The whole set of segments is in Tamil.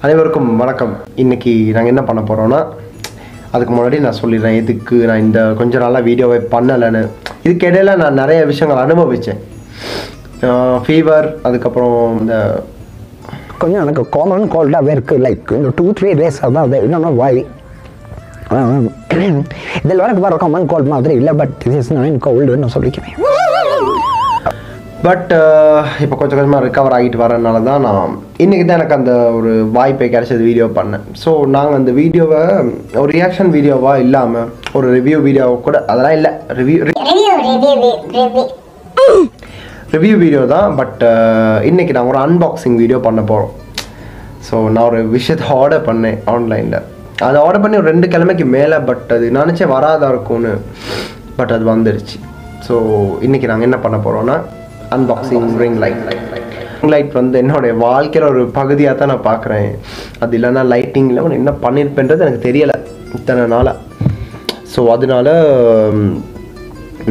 அனைவருக்கும் வணக்கம். இன்னைக்கு நாங்கள் என்ன பண்ண போகிறோன்னா, அதுக்கு முன்னாடி நான் சொல்லிடுறேன் எதுக்கு நான் இந்த கொஞ்ச நாளாக வீடியோவை பண்ணலைன்னு. இதுக்கு இடையில நான் நிறைய விஷயங்கள் அனுபவித்தேன். ஃபீவர், அதுக்கப்புறம் இந்த கொஞ்சம் எனக்கு காமன் கோல்டாகவே இருக்குது. லைக் இந்த 2-3 days அதான் இன்னொன்று வாய் இதில் எனக்கு வர காமன் கோல்ட் மாதிரி இல்லை. பட் திஸ் இஸ் நான் கோல்டுன்னு சொல்லிக்கிறேன். பட் இப்போ கொஞ்சம் கொஞ்சமாக ரிகவர் ஆகிட்டு வரனால தான் நான் இன்றைக்கி தான் எனக்கு அந்த ஒரு வாய்ப்பை கிடைச்சது வீடியோ பண்ணேன். ஸோ நாங்கள் அந்த வீடியோவை ஒரு ரியாக்ஷன் வீடியோவாக இல்லாமல் ஒரு ரிவ்யூ வீடியோவை கூட அதெல்லாம் இல்லை, ரிவ்யூ வீடியோ தான். பட் இன்றைக்கி நான் ஒரு அன்பாக்சிங் வீடியோ பண்ண போகிறோம். ஸோ நான் ஒரு விஷயத்தை ஆர்டர் பண்ணேன் ஆன்லைனில். அதை ஆர்டர் பண்ணி ஒரு 2 கிழமைக்கு மேலே. பட் அது நினச்சே வராதா இருக்கும்னு, பட் அது வந்துடுச்சு. ஸோ இன்றைக்கி நாங்கள் என்ன பண்ண போகிறோன்னா, அன்பாக்சிங் ரிங் லைட் வந்து என்னுடைய வாழ்க்கையில் ஒரு பகுதியாக தான் நான் பார்க்குறேன். அது இல்லைன்னா லைட்டிங்கில் ஒன்று என்ன பண்ணியிருப்பேன்றது எனக்கு தெரியலை இத்தனை நாளாக. ஸோ அதனால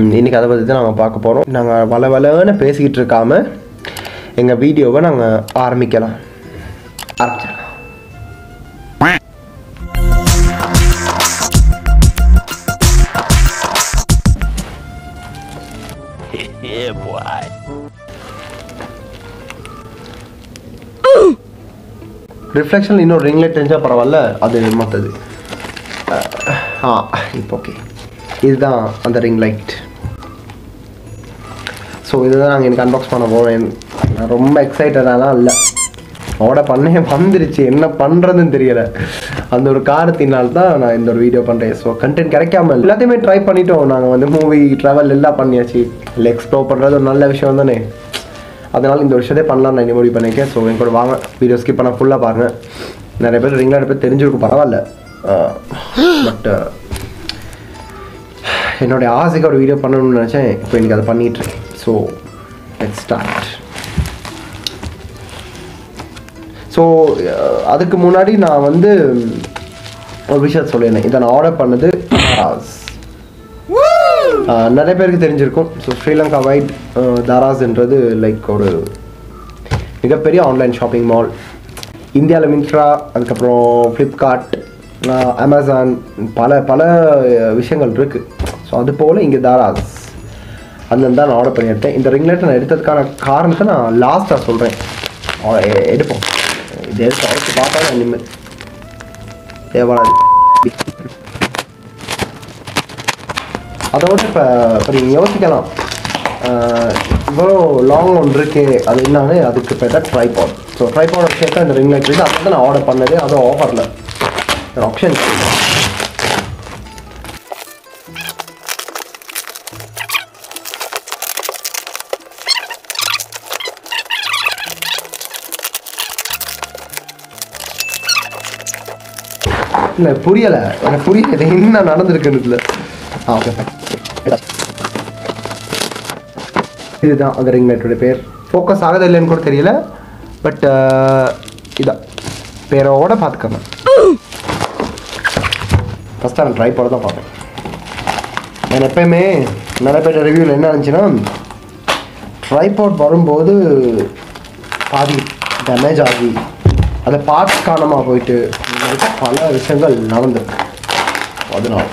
இன்றைக்கி அதை பற்றி தான் நாங்கள் பார்க்க போகிறோம். நாங்கள் வளவலன்னு பேசிக்கிட்டு இருக்காமல் எங்கள் வீடியோவை நாங்கள் ஆரம்பிச்சிடலாம். ரிஃப்ளெக்ஷன் இன்னொரு ரிங் லைட் தெரிஞ்சால் பரவாயில்ல, அது மற்றது. இப்போ ஓகே, இதுதான் அந்த ரிங் லைட். ஸோ இதுதான் நாங்கள் எனக்கு அன்பாக்ஸ் பண்ண போகிறேன். நான் ரொம்ப எக்ஸைட்டடாலாம் இல்லை, ஆர்டர் பண்ணே வந்துருச்சு, என்ன பண்ணுறதுன்னு தெரியலை. அந்த ஒரு காரணத்தினால் தான் நான் இந்த ஒரு வீடியோ பண்ணுறேன். ஸோ கண்டென்ட் கிடைக்காம எல்லாத்தையுமே ட்ரை பண்ணிட்டோம். நாங்கள் வந்து மூவி, ட்ராவல் எல்லாம் பண்ணியாச்சு. இல்லை, எக்ஸ்ப்ளோர் பண்ணுறது ஒரு நல்ல விஷயம் தானே. அதனால் இந்த விஷயத்தை பண்ணலாம் நான் முடிவு பண்ணியிருக்கேன். ஸோ என் கூட வாங்க, வீடியோ ஸ்கிப் பண்ண ஃபுல்லாக பாருங்கள். நிறைய பேர் ரிங் லைட் பற்றி தெரிஞ்சிருக்கும், பரவாயில்ல. பட் என்னுடைய ஆசைக்கு ஒரு வீடியோ பண்ணணும்னு நினச்சேன். இப்போ எனக்கு அதை பண்ணிகிட்ருக்கேன். So let's start. ஸோ அதுக்கு முன்னாடி நான் வந்து ஒரு விஷயத்தை சொல்லியிருந்தேன். இதை நான் ஆர்டர் பண்ணது தாராஸ். நிறைய பேருக்கு தெரிஞ்சிருக்கும். ஸோ ஸ்ரீலங்கா வைட் தாராஸ்ன்றது லைக் ஒரு மிகப்பெரிய ஆன்லைன் ஷாப்பிங் மால். இந்தியாவில் மிந்த்ரா, அதுக்கப்புறம் ஃப்ளிப்கார்ட், அமேசான், பல விஷயங்கள் இருக்குது. ஸோ அது போல் இங்கே தாராஸ் அதுலேருந்து தான் நான் ஆர்டர் பண்ணியிருக்கேன். இந்த ரிங் லைட்டை நான் எடுத்ததுக்கான காரணத்தை நான் லாஸ்ட்டாக சொல்கிறேன். எடுப்போம், இது எடுத்து அவருக்கு பார்த்தா தான் இனிமேல் தேவையாது. அதோட இப்போ நீங்கள் யோசிக்கலாம், இவ்வளோ லாங் ஒன்று இருக்கே, அது என்னன்னு. அதுக்கு பேர் தான் ட்ரைபாட். ஸோ ட்ரைபாட் விஷயத்தான் இந்த ரிங் லைட் இருக்குது. அப்போ தான் நான் ஆர்டர் பண்ணது. அதுவும் ஆஃபரில் ஆப்ஷன் இல்லை, புரியலை எனக்கு, புரியலை என்ன நடந்திருக்குன்னு இதில். ஓகே, இதுதான் அந்த ரிங் லைட்டோட பேர். ஃபோக்கஸ் ஆகுது இல்லைன்னு கூட தெரியல, பட் இதான் பேரோட பார்த்துக்கோங்க. ஃபஸ்ட்டாக நான் ட்ரைபாட தான் பார்ப்பேன். நான் எப்பயுமே நிறைய பேர் ரிவ்யூவில் என்ன இருந்துச்சுன்னா, ட்ரைபாட் வரும்போது பாதி டேமேஜ் ஆகி அதை பார்ட்ஸ் காணாமல் போயிட்டு பல விஷயங்கள் நடந்திருக்கு. அதனால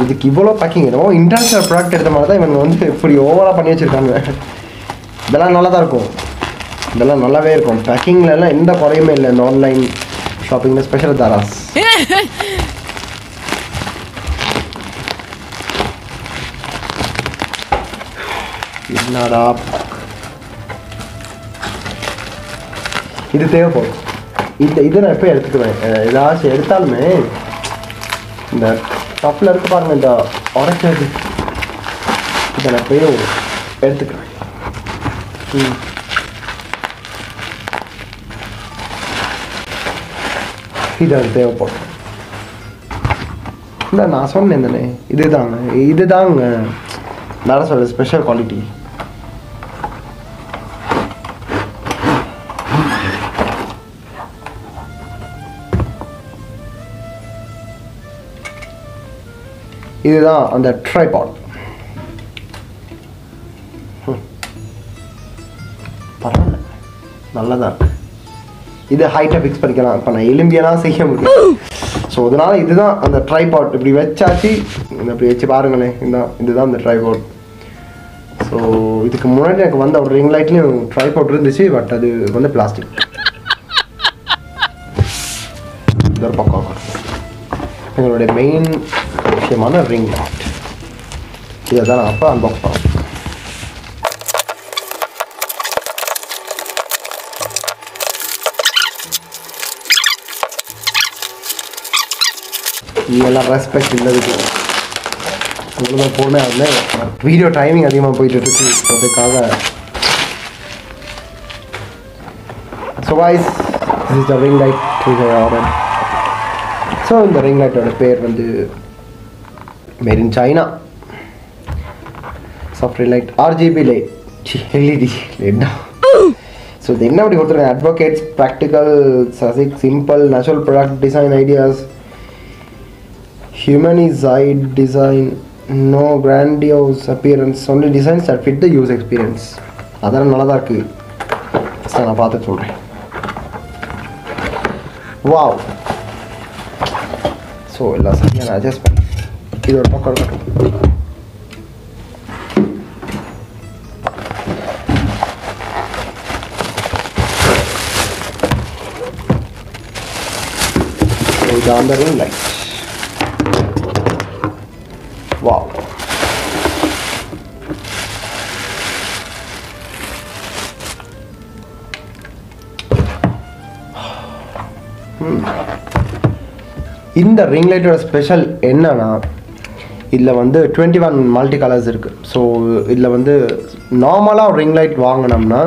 இதுக்கு இவ்வளோ பேக்கிங் என்னமோ இன்டர்நேஷ்னல் ப்ராடக்ட் எடுத்த மாதிரி தான் இவங்க வந்து இப்படி ஓவராக பண்ணி வச்சுருக்காங்க. இதெல்லாம் நல்லா தான் இருக்கும், இதெல்லாம் நல்லாவே இருக்கும். பேக்கிங்லலாம் எந்த குறையுமே இல்லை இந்த ஆன்லைன் ஷாப்பிங்கில், ஸ்பெஷல் தாராஸ். என்னடா இது தேவைப்படும். இது நான் எப்போ எடுத்துக்குவேன். ஏதாச்சும் எடுத்தாலுமே இந்த கப்பில் இருக்கு பாருங்கள், இந்த உரைச்சது, இதை நான் எப்பயும் எடுத்துக்கிறேன். இது அது தேவைப்படும். இல்லை, நான் சொன்னேன் தானே, இதுதாங்க நான் சொல்ல ஸ்பெஷல் குவாலிட்டி. இதுதான் அந்த ட்ரைபாட். பரவாயில்ல, நல்லதாக இருக்குது. இது ஹைட்டை ஃபிக்ஸ் பண்ணிக்கலாம். இப்போ நான் எலும்பியெல்லாம் செய்ய முடியும். ஸோ அதனால் இதுதான் அந்த ட்ரைபாட். இப்படி வச்சாச்சு, இப்படி வச்சு பாருங்களேன். இதுதான் அந்த ட்ரைபாட். ஸோ இதுக்கு முன்னாடி எனக்கு வந்து ஒரு ரிங் லைட்லேயும் ட்ரைபாட் இருந்துச்சு, பட் அது வந்து பிளாஸ்டிக். இது ஒரு பக்கம் எங்களுடைய மெயின் விஷயமான ரிங் லைட். இதை தான் நான் அப்போ அன்பாக்ஸ் பண்ணேன். இதெல்லாம் ரெஸ்பெக்ட் இல்லதுக்கு உங்களுக்கு போனே வந்து வீடியோ டைமிங் அதிகமாக போயிட்டு இருக்கு. அதுக்காக so voice this is the ring light order. So இந்த ரிங் லைட்டோட பேர் வந்து made in China. Software light RGB light, LED light. So இது என்ன அப்படி கொடுத்துருக்கேன்? Advocates practical simple natural product design ideas, humanized design, no grandiose appearance, only designs that fit the user experience. அதெல்லாம் நல்லா தான் இருக்குது. ஃபஸ்ட்டு நான் பார்த்து சொல்கிறேன். வாவ். ஸோ எல்லாம் சரியாக நான் அட்ஜஸ்ட் பண்ணி இது ஒரு பக்கம் இருக்கட்டும். இது அந்த ரிங் லைட். Wow. இந்த ரிங் லைட்டோட ஸ்பெஷல் என்னன்னா, இதில் வந்து 21 மல்டி கலர்ஸ் இருக்குது. ஸோ இதில் வந்து நார்மலாக ஒரு ரிங் லைட் வாங்கினோம்னா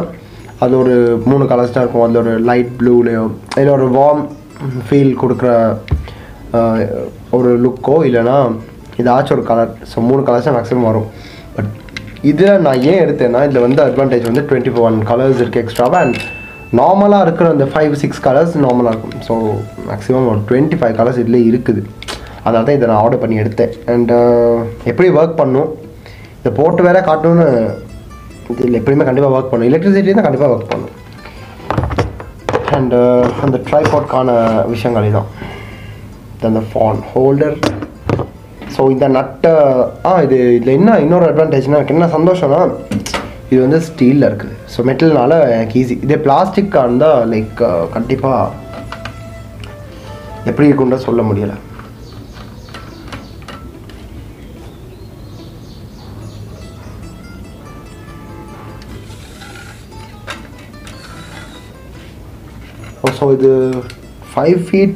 அது ஒரு 3 கலர்ஸ் தான் இருக்கும். அதில் ஒரு லைட் ப்ளூலேயோ இதில் ஒரு வார்ம் ஃபீல் கொடுக்குற ஒரு லுக்கோ, இல்லைனா இதாச்சும் ஒரு கலர். ஸோ 3 கலர்ஸ் தான் மேக்ஸிமம் வரும். பட் இதில் நான் ஏன் எடுத்தேன்னா, இதில் வந்து அட்வான்டேஜ் வந்து 21 கலர்ஸ் இருக்குது எக்ஸ்ட்ராவாக. அண்ட் நார்மலாக இருக்கிற அந்த 5-6 கலர்ஸ் நார்மலாக இருக்கும். ஸோ மேக்ஸிமம் ஒரு 25 கலர்ஸ் இதில் இருக்குது. அதனால தான் இதை நான் ஆர்டர் பண்ணி எடுத்தேன். அண்ட் எப்படி ஒர்க் பண்ணும், இதை போட்டு வேற காட்டணும்னு இதில் எப்படியுமே கண்டிப்பாக ஒர்க் பண்ணும். எலக்ட்ரிசிட்டி தான் கண்டிப்பாக ஒர்க் பண்ணும். அண்ட் அந்த ட்ரைபாட்கான விஷயங்கள் இதுதான். அந்த ஃபோன் ஹோல்டர். ஸோ இந்த நட்டை இதில் என்ன இன்னொரு அட்வான்டேஜ்னால், எனக்கு என்ன சந்தோஷம்னா, இது வந்து ஸ்டீலில் இருக்குது. ஸோ மெட்டல்னால எனக்கு ஈஸி. இதே பிளாஸ்டிக்காக இருந்தால் லைக் கண்டிப்பாக எப்படி இருக்குன்ற சொல்ல முடியலை. ஸோ இது 5 feet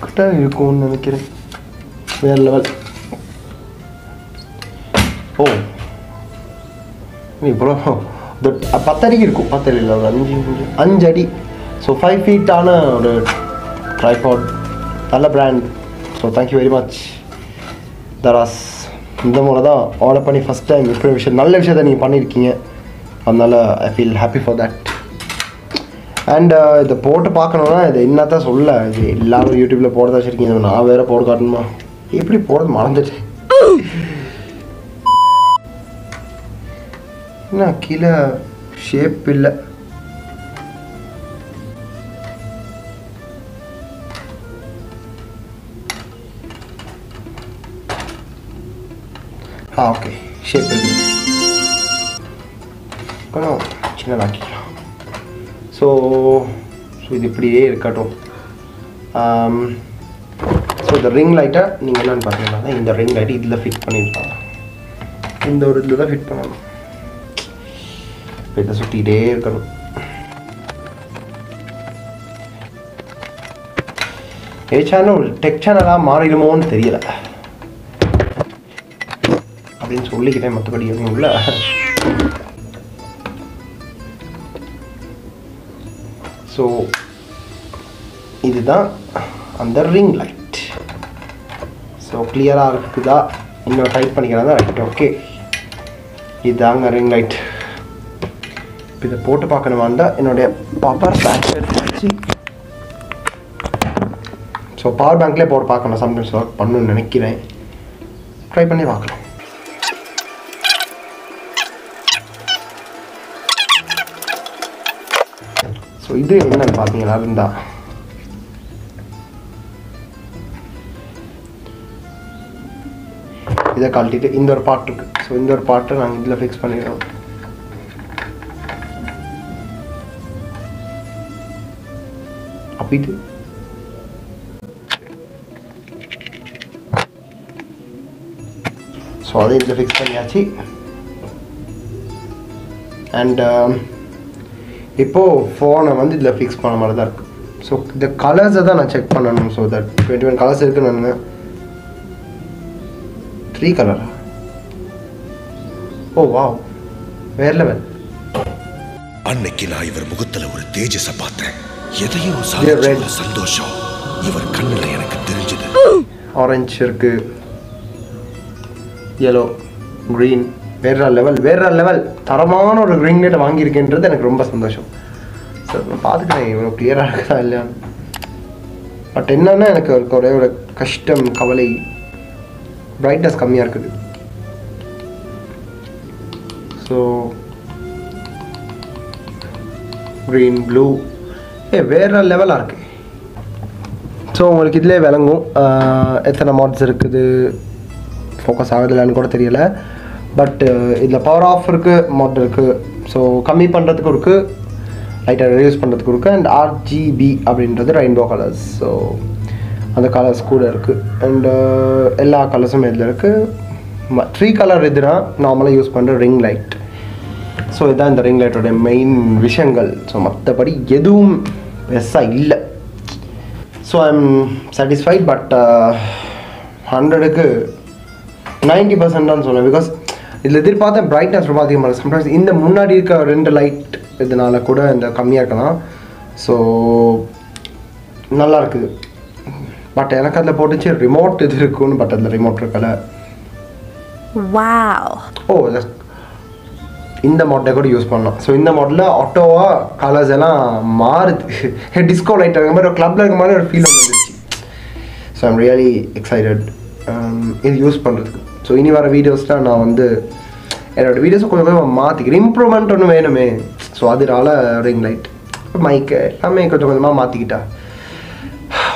கிட்ட இருக்கும்னு நினைக்கிறேன். வேறு லெவல். ஓ இப்போ 10 அடிக்கு இருக்கும். 10 அடி இல்லை, ஒரு 5 அடி. ஸோ 5 feet-ஆன ஒரு ட்ரைபாட். நல்ல brand. So thank you very much தராஸ். இந்த முறை தான் ஆர்டர் பண்ணி ஃபஸ்ட் டைம் இப்படி விஷயம் நல்ல விஷயத்தை நீங்கள் பண்ணியிருக்கீங்க. அதனால் I feel happy for that. And இதை போட்டு பார்க்கணுன்னா இது என்னத்தான் சொல்ல, இது எல்லாரும் யூடியூப்பில் போட தான் வச்சுருக்கீங்க. நான் வேறு போட காட்டணுமா? எப்படி போடுறது மறந்துட்டேன். என்ன கீழே ஷேப் இல்லை. ஓகே, ஷேப் இருக்குது. கொஞ்சம் சின்னதாக்கிக்கலாம். ஸோ இது இப்படியே இருக்கட்டும். ஸோ இந்த ரிங் லைட்டை நீங்கள் என்னென்னு பார்த்தீங்கன்னா, இந்த ரிங் லைட்டு இதில் ஃபிட் பண்ணியிருப்பாங்க. இந்த ஒரு இதில் தான் ஃபிட் பண்ணணும். இப்போ இதை சுற்றிக்கிட்டே இருக்கணும். சேனல் டெக் சேனலாக மாறிடுமோன்னு தெரியலை அப்படின்னு சொல்லிக்கிட்டேன். மற்றபடி எதுவும் இல்லை. ஸோ இதுதான் அந்த ரிங் லைட். ஸோ கிளியராக இருக்குதா? இன்னும் டைட் பண்ணிக்கிறதா? Right, okay. இதுதாங்க ரிங் லைட். இப்போ இதை போட்டு பார்க்கணுமாண்டா என்னுடைய பவர் பேங்க் எடுத்து. ஸோ பவர் பேங்க்லேயே போட்டு பார்க்கணும். சம்டைம்ஸ் ஒர்க் பண்ணணும்னு நினைக்கிறேன். ட்ரை பண்ணி பார்க்கலாம். ஸோ இது என்னன்னு பார்த்தீங்கன்னா இருந்தா இதை கழட்டிட்டு இந்த ஒரு பார்ட் இருக்குது. ஸோ இந்த ஒரு பார்ட்டை நாங்கள் இதில் ஃபிக்ஸ் பண்ணிடுறோம். அப்போ இது ஸோ அதை இதில் ஃபிக்ஸ் பண்ணியாச்சு. அண்ட் இப்போது ஃபோனை வந்து இதில் ஃபிக்ஸ் பண்ண மாதிரி தான் இருக்குது. ஸோ இந்த கலர்ஸை தான் நான் செக் பண்ணணும். ஸோ தட் 21 கலர்ஸ் இருக்குன்னு நான் 3 கலரா? ஓ வாவ், வேற லெவல். அன்னைக்கு நான் இவர் முகத்துல ஒரு தேஜஸ பார்த்தேன். எதையும் சாதிச்ச சந்தோஷம் இவர் கண்ணுல எனக்கு தெரிஞ்சது. ஆரஞ்சு இருக்கு, yellow, green, வேற லெவல் தரமான ஒரு ரிங் லைட் வாங்கியிருக்கேன்றது எனக்கு ரொம்ப சந்தோஷம். சார் நான் பார்த்துக்கிறேன் இவ்வளோ கிளியராக இருக்குதா இல்லையான்னு. பட் என்னன்னா எனக்கு ஒரே ஒரு கஷ்டம், கவலை, பிரைட்னஸ் கம்மியாக இருக்குது. ஸோ க்ரீன், ப்ளூ வேற லெவலாக இருக்குது. ஸோ உங்களுக்கு இதிலே விளங்கும் எத்தனை மாட்ஸ் இருக்குது, ஃபோக்கஸ் ஆகுதுலான்னு கூட தெரியல. பட் இதில் பவர் ஆஃப் இருக்குது, மாட் இருக்குது. ஸோ கம்மி பண்ணுறதுக்கு இருக்குது, லைட்டாக ரெடியூஸ் பண்ணுறதுக்கு இருக்குது. அண்ட் RGB அப்படின்றது ரெயின்போ கலர்ஸ். ஸோ அந்த கலர்ஸ் கூட இருக்குது. அண்டு எல்லா கலர்ஸும் இதில் இருக்குது. 3 கலர் இதுனா நார்மலாக யூஸ் பண்ணுற ரிங் லைட். ஸோ இதுதான் இந்த ரிங் லைட்டோடைய மெயின் விஷயங்கள். ஸோ மற்றபடி எதுவும் பெருசாக இல்லை. So I am satisfied. But 100க்கு 90% தான் சொல்லுவேன். பிகாஸ் இதில் எதிர்பார்த்த பிரைட்னஸ் ரொம்ப அதிகமாக இருக்குது. சம்டைம்ஸ் இந்த முன்னாடி இருக்க 2 லைட் இதனால கூட இந்த கம்மியாக இருக்கலாம். ஸோ நல்லா இருக்குது. பட் எனக்கு அதில் போட்டுச்சு ரிமோட் இது இருக்குன்னு. பட் அதில் ரிமோட் இருக்கல. ஓ இந்த மாடலை கூட யூஸ் பண்ணலாம். ஸோ இந்த மாடலில் ஆட்டோவாக கலர்ஸ் எல்லாம் மாறுது. டிஸ்கோ லைட் இருக்க மாதிரி ஒரு கிளப்பில் இருக்க மாதிரி ஒரு ஃபீல் வந்துருச்சு. ஸோ ஐம் ரியலி எக்ஸைட்டட் இது யூஸ் பண்ணுறதுக்கு. ஸோ இனி வர வீடியோஸில் நான் வந்து என்னோடய வீடியோஸை கொஞ்சம் கொஞ்சமாக மாற்றிக்கிறேன். இம்ப்ரூவ்மெண்ட் ஒன்று வேணுமே. ஸோ அதனால ரிங் லைட், மைக்கு எல்லாமே கொஞ்சம் கொஞ்சமாக மாற்றிக்கிட்டா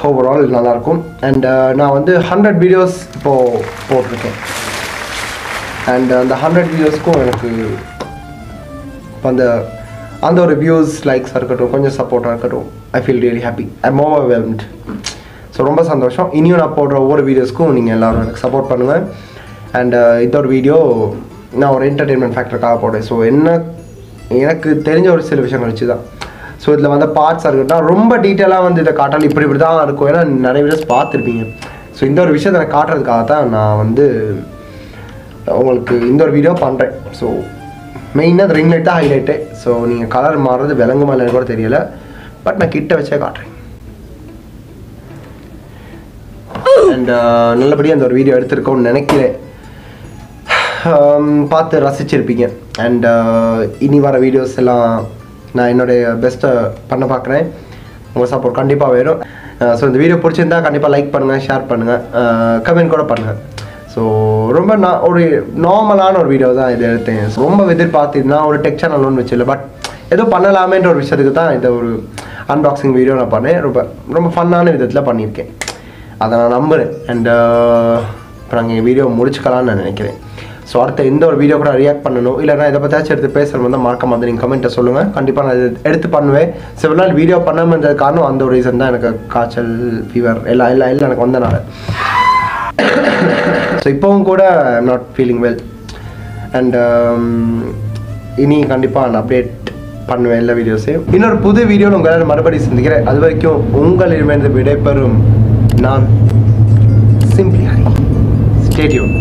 ஓவரால் நல்லாயிருக்கும். அண்ட் நான் வந்து 100 வீடியோஸ் இப்போது போட்டிருக்கேன். அண்ட் அந்த 100 வீடியோஸ்க்கும் எனக்கு அந்த ஒரு வியூஸ், லைக்ஸாக இருக்கட்டும், கொஞ்சம் சப்போர்ட்டாக இருக்கட்டும், I feel really happy. I'm overwhelmed. So ரொம்ப சந்தோஷம். இனியும் நான் போடுற ஒவ்வொரு வீடியோஸ்க்கும் நீங்கள் எல்லோரும் எனக்கு சப்போர்ட் பண்ணுங்கள். அண்ட் இந்த ஒரு வீடியோ நான் ஒரு என்டர்டெயின்மெண்ட் ஃபேக்டருக்காக போடுறேன். ஸோ எனக்கு தெரிஞ்ச ஒரு சில விஷயங்கள் வச்சு தான். ஸோ இதில் வந்து பார்ட்ஸாக இருக்கட்டும், ரொம்ப டீட்டெயிலாக வந்து இதை காட்டாலும் இப்படி தான் இருக்கும். ஏன்னா நிறைய வீடியோஸ் பார்த்துருப்பீங்க. ஸோ இந்த ஒரு விஷயத்தை எனக்கு காட்டுறதுக்காக தான் நான் வந்து உங்களுக்கு இந்த ஒரு வீடியோ பண்ணுறேன். ஸோ மெயினாக ரிங் லைட் தான் ஹைலைட்டு. ஸோ நீங்கள் கலர் மாறுறது விளங்குமா இல்லைன்னு கூட தெரியல. பட் நான் கிட்ட வச்சே காட்டுறேன். அண்ட் நல்லபடியாக அந்த ஒரு வீடியோ எடுத்திருக்கோன்னு நினைக்கிறேன். பார்த்து ரசிச்சிருப்பீங்க. அண்ட் இனி வர வீடியோஸ் எல்லாம் நான் என்னுடைய பெஸ்ட்டை பண்ண பார்க்குறேன். உங்கள் சப்போர்ட் கண்டிப்பாக வேணும். ஸோ இந்த வீடியோ பிடிச்சிருந்தா கண்டிப்பாக லைக் பண்ணுங்கள், ஷேர் பண்ணுங்கள், கமெண்ட் கூட பண்ணுங்கள். ஸோ ரொம்ப நான் ஒரு நார்மலான ஒரு வீடியோ தான் இதை எடுத்தேன். ரொம்ப எதிர்பார்த்துனா ஒரு டெக் சேனல் ஒன்று வச்சில்லை. பட் ஏதோ பண்ணலாமேன்ற ஒரு விஷயத்துக்கு தான் இதை ஒரு அன்பாக்சிங் வீடியோ நான் பண்ணேன். ரொம்ப ஃபன்னான விதத்தில் பண்ணியிருக்கேன். அதை நான் நம்புகிறேன். அண்ட் இப்போ நாங்கள் வீடியோ முடிச்சுக்கலான்னு நான் நினைக்கிறேன். ஸோ அடுத்த எந்த ஒரு வீடியோ கூட ரியாக்ட் பண்ணணும், இல்லைனா இதை பற்றியாச்சும் எடுத்து பேசுகிற வந்து மறக்காம வந்து நீங்கள் கமெண்ட்டை சொல்லுங்கள். கண்டிப்பாக நான் இது எடுத்து பண்ணுவேன். சில நாள் வீடியோ பண்ணாமல் இருந்தது காரணம் அந்த ஒரு ரீசன் தான். எனக்கு காய்ச்சல், ஃபீவர் எல்லாம் எனக்கு வந்தனால. ஸோ இப்போவும் கூட I'm not feeling well. And இனி கண்டிப்பாக நான் அப்டேட் பண்ணுவேன் எல்லா வீடியோஸையும். இன்னொரு புது வீடியோவில் உங்களால் மறுபடியும் சந்திக்கிறேன். அது வரைக்கும் உங்களிடமிருந்து விடைபெறும் நான் சிம்பிளி ஹரி. Stay tune.